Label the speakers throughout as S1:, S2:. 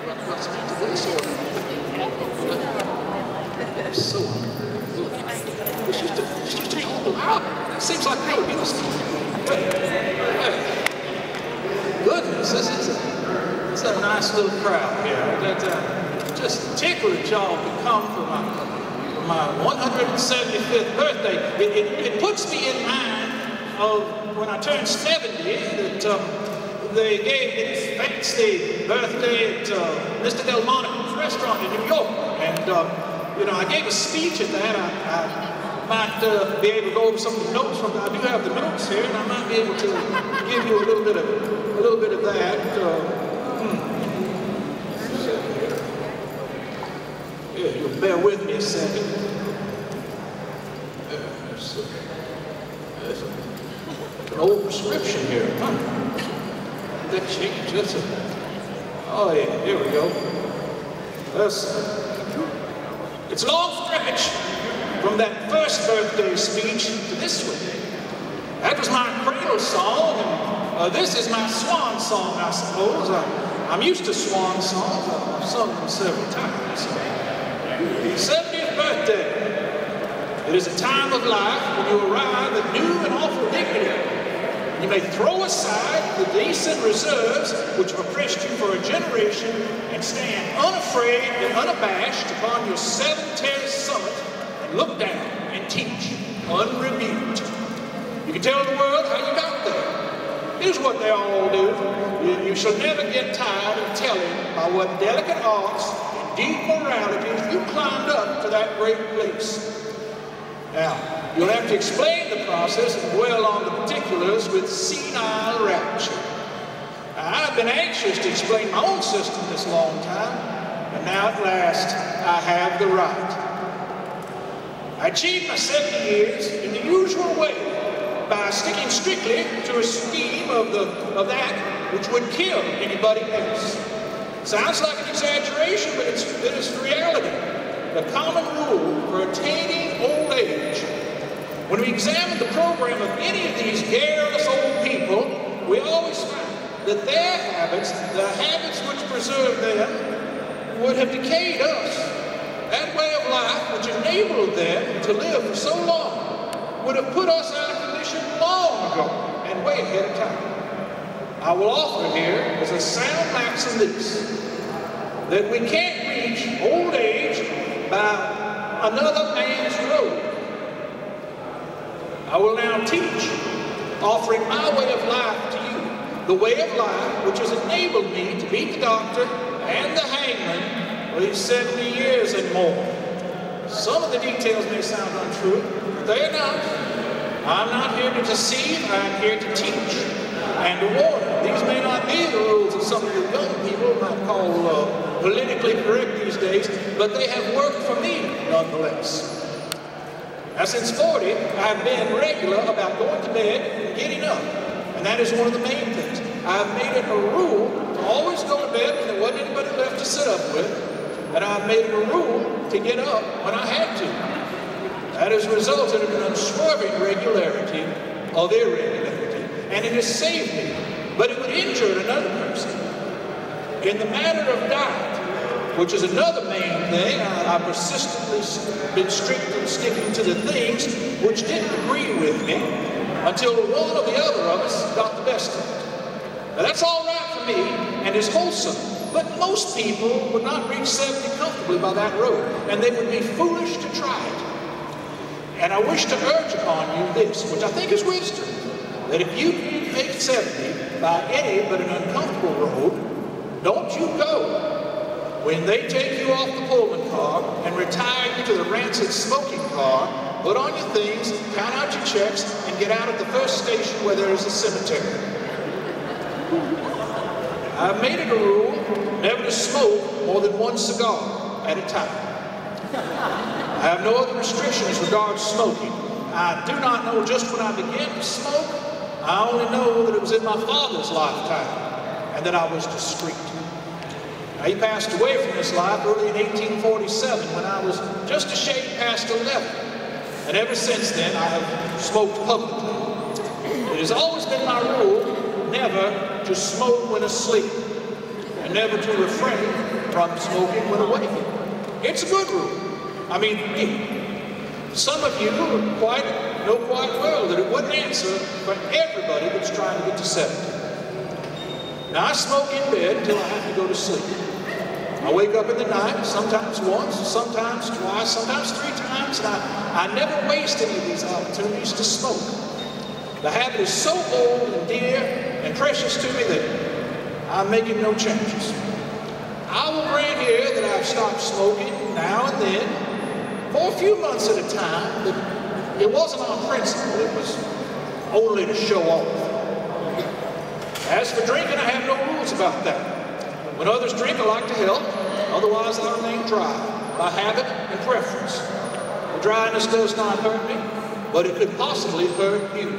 S1: What's meant to this or so it's just to talk loud. It seems like no, you know. Goodness, this is a nice little crowd here. That just tickled that y'all could come for my 175th birthday. It puts me in mind of when I turned 70 that they gave this fancy birthday at Mr. Delmonico's restaurant in New York. And, you know, I gave a speech at that. I might be able to go over some of the notes from that. I do have the notes here, and I might be able to give you a little bit of that. Yeah, you'll bear with me a second. There's an old prescription here. That change, oh yeah, here we go. It's a long stretch from that first birthday speech to this one. That was my cradle song, and this is my swan song, I suppose. I'm used to swan songs. I've sung them several times. The 70th birthday. It is a time of life when you arrive at new and awful dignity. You may throw aside the decent reserves which have oppressed you for a generation and stand unafraid and unabashed upon your 7-terrace summit and look down and teach unrebuked. You can tell the world how you got there. Here's what they all do. You shall never get tired of telling by what delicate arts and deep moralities you climbed up to that great place. Now, you'll have to explain the process and dwell on the particulars with senile rapture. I've been anxious to explain my own system this long time, and now at last I have the right. I achieved my 70 years in the usual way by sticking strictly to a scheme of that which would kill anybody else. Sounds like an exaggeration, but it's reality. The common rule for attaining old age. When we examine the program of any of these garrulous old people, we always find that their habits, the habits which preserve them, would have decayed us. That way of life which enabled them to live for so long would have put us out of condition long ago and way ahead of time. I will offer here as a sound maxim this, that we can't reach old age by another man's road. I will now teach, offering my way of life to you, the way of life which has enabled me to beat the doctor and the hangman for these 70 years and more. Some of the details may sound untrue, but they are not. I'm not here to deceive, I'm here to teach and to warn. These may not be the rules of some of the young people might call politically correct these days, but they have worked for me nonetheless. Now, since 40, I've been regular about going to bed and getting up, and that is one of the main things. I've made it a rule to always go to bed when there wasn't anybody left to sit up with, and I've made it a rule to get up when I had to. That has resulted in an unswerving regularity of irregularity, and it has saved me, but it would injure another person. In the matter of diet, which is another main thing, I persistently been strictly sticking to the things which didn't agree with me until one or the other of us got the best of it. Now that's all right for me and is wholesome, but most people would not reach 70 comfortably by that road, and they would be foolish to try it. And I wish to urge upon you this, which I think is wisdom, that if you make 70 by any but an uncomfortable road, don't you go. When they take you off the Pullman car and retire you to the rancid smoking car, put on your things, count out your checks, and get out at the first station where there is a cemetery. I've made it a rule never to smoke more than one cigar at a time. I have no other restrictions regarding smoking. I do not know just when I began to smoke. I only know that it was in my father's lifetime and that I was discreet. Now, he passed away from this life early in 1847 when I was just a shade past 11. And ever since then, I have smoked publicly. It has always been my rule never to smoke when asleep. And never to refrain from smoking when awake. It's a good rule. I mean, some of you know quite well that it wouldn't answer for everybody that's trying to get to 70. Now, I smoke in bed until I have to go to sleep. I wake up in the night, sometimes once, sometimes twice, sometimes 3 times, and I never waste any of these opportunities to smoke. The habit is so old and dear and precious to me that I'm making no changes. I will grant here that I've stopped smoking now and then for a few months at a time, but it wasn't on principle. It was only to show off. As for drinking, I have no rules about that. When others drink, I like to help. Otherwise, I remain dry, by habit and preference. The dryness does not hurt me, but it could possibly hurt you,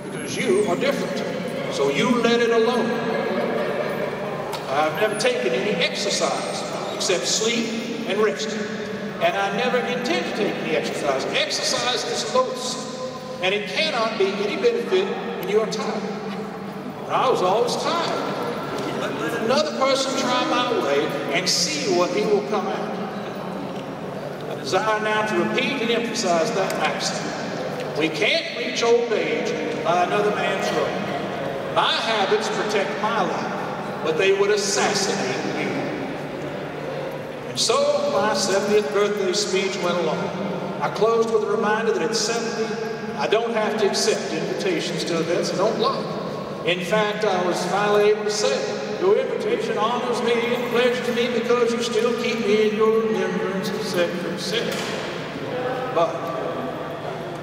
S1: because you are different. So you let it alone. I've never taken any exercise except sleep and resting. And I never intend to take any exercise. Exercise is loathsome, and it cannot be any benefit when you are tired. And I was always tired. Let another person try my way and see what he will come out. I desire now to repeat and emphasize that maxim. We can't reach old age by another man's road. My habits protect my life, but they would assassinate you. And so my 70th birthday speech went along. I closed with a reminder that at 70, I don't have to accept invitations to events I don't like. In fact, I was finally able to say, your invitation honors me and pleasures me because you still keep me in your remembrance, etc., etc. But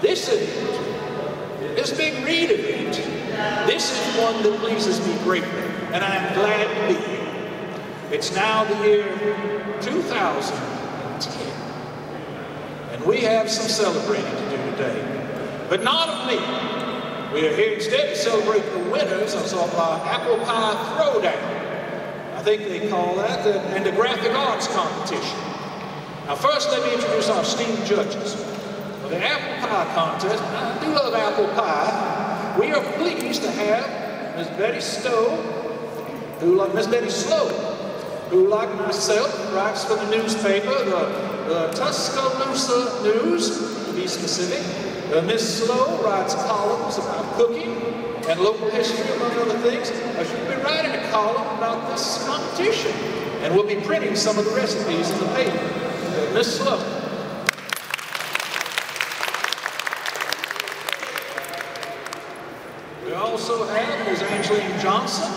S1: this event, this big Reed event, this is one that pleases me greatly, and I am glad to be here. It's now the year 2010, and we have some celebrating to do today, but not of me. We are here instead to celebrate the winners of our apple pie throwdown. I think they call that, and the graphic arts competition. Now first let me introduce our esteemed judges. For the apple pie contest, I do love apple pie. We are pleased to have Miss Betty Slow, who like myself, writes for the newspaper, the Tuscaloosa News, to be specific. Miss Slow writes columns about cooking and local history, among other things. She'll be writing a column about this competition, and we'll be printing some of the recipes in the paper. Miss Slow. We also have Ms. Angeline Johnson,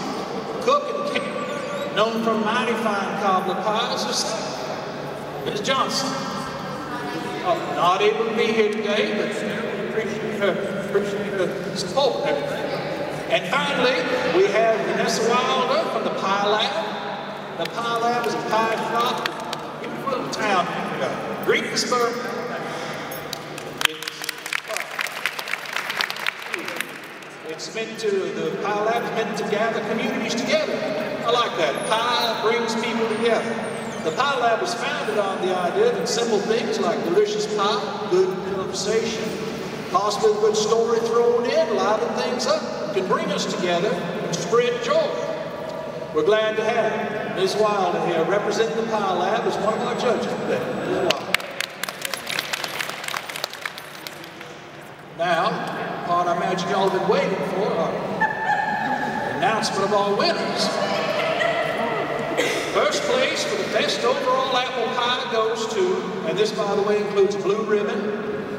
S1: cook and cake, known for mighty fine cobbler pies herself. Ms. Johnson. Not able to be here today, but appreciate her support and everything. And finally, we have Vanessa Wilder from the Pie Lab. The Pie Lab is a pie shop, beautiful little town in Greensburg. The Pie Lab is meant to gather communities together. I like that. Pie brings people together. The Pie Lab was founded on the idea that simple things like delicious pie, good conversation, possibly a good story thrown in, liven things up, can bring us together and spread joy. We're glad to have Ms. Wilder here representing the Pie Lab as one of our judges today. Ms. Wilder. Now, the part I imagine y'all have been waiting for, our announcement of our winners. First place for the best overall apple pie goes to, and this, by the way, includes a blue ribbon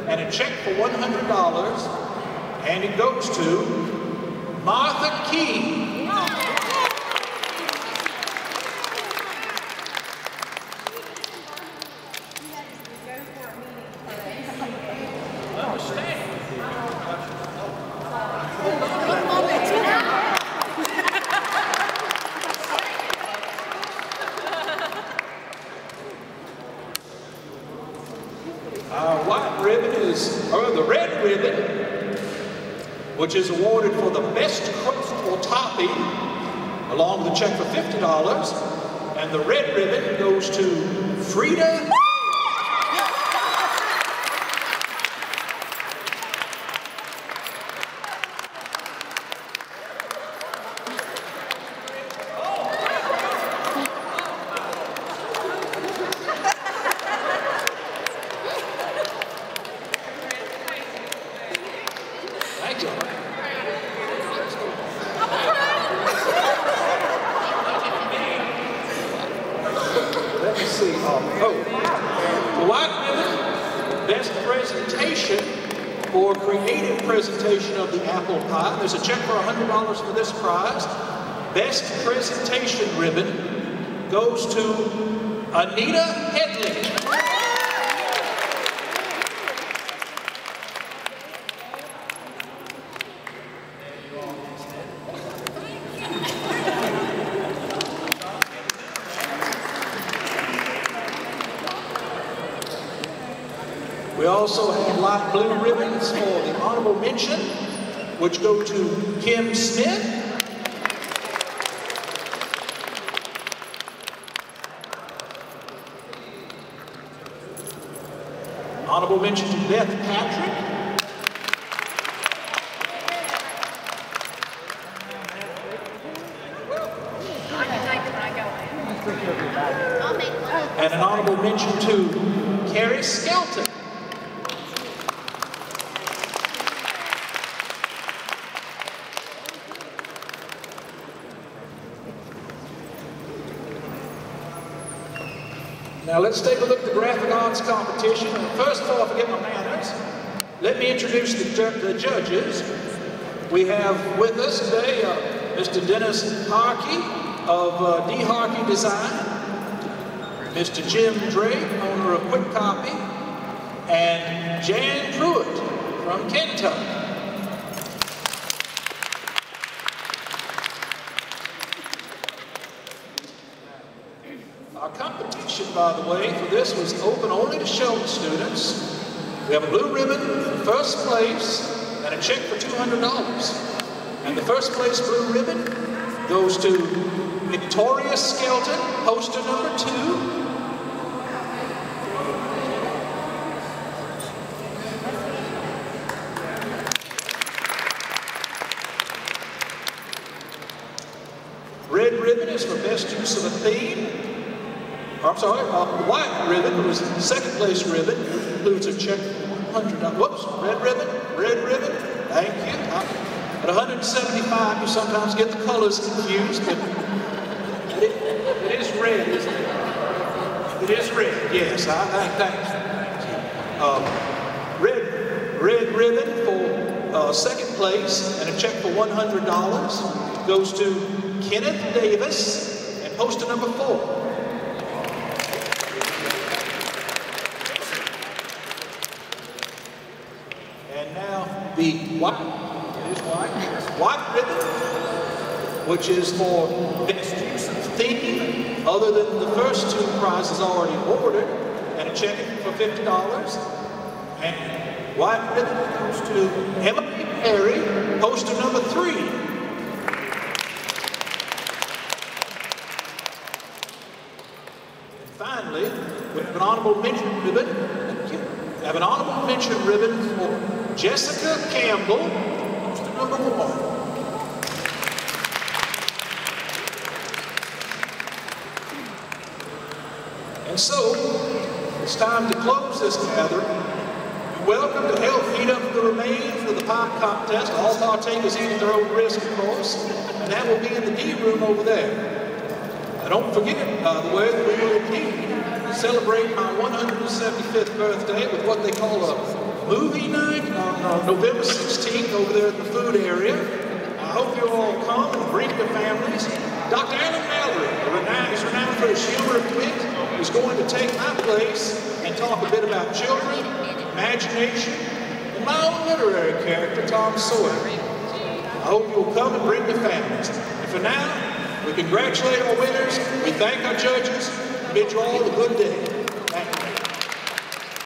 S1: and a check for $100, and it goes to Martha Key. The red ribbon, which is awarded for the best crust or topping, along with a check for $50, and the red ribbon goes to Frida. see. The white ribbon, best presentation or creative presentation of the apple pie. There's a check for $100 for this prize. Best presentation ribbon goes to Anita Headley. We also have light blue ribbons for the honorable mention, which go to Kim Smith. Honorable mention to Beth Patrick. And an honorable mention to Carrie Shelton. Now let's take a look at the graphic arts competition. First of all, I forget my manners. Let me introduce the judges. We have with us today Mr. Dennis Harkey of D. Harkey Design, Mr. Jim Drake, owner of Quick Copy, and Jan Pruitt from Kentucky. Our competition, by the way, for this was open only to Shelton students. We have a blue ribbon in first place and a check for $200. And the first place blue ribbon goes to Victoria Skelton, poster number 2. Red ribbon is for best use of a theme. I'm sorry, the white ribbon was the second place ribbon, includes a check for $100. Whoops, red ribbon, thank you. At $175, you sometimes get the colors confused, but it is red, isn't it? It is red, yes, thank you. Red ribbon for second place and a check for $100 goes to Kenneth Davis and poster number 4. And now the white ribbon, which is for best use of theme, other than the first 2 prizes already awarded, and a check for $50. And white ribbon goes to Emily Perry, poster number 3. And finally, we have an honorable mention ribbon. We have an honorable mention ribbon for Jessica Campbell, poster number 1. And so, it's time to close this gathering. You're welcome to help heat up the remains of the pie contest. All partakers eat at their own risk, of course, and that will be in the D room over there. Now, don't forget, by the way, that we will indeed celebrate my 175th birthday with what they call a movie night on November 16th over there at the food area. I hope you all come and bring your families. Dr. Alan Mallory is renowned for his humor and wit. He's going to take my place and talk a bit about children, imagination, and my own literary character, Tom Sawyer. I hope you'll come and bring your families. And for now, we congratulate our winners, we thank our judges, and bid you all a good day.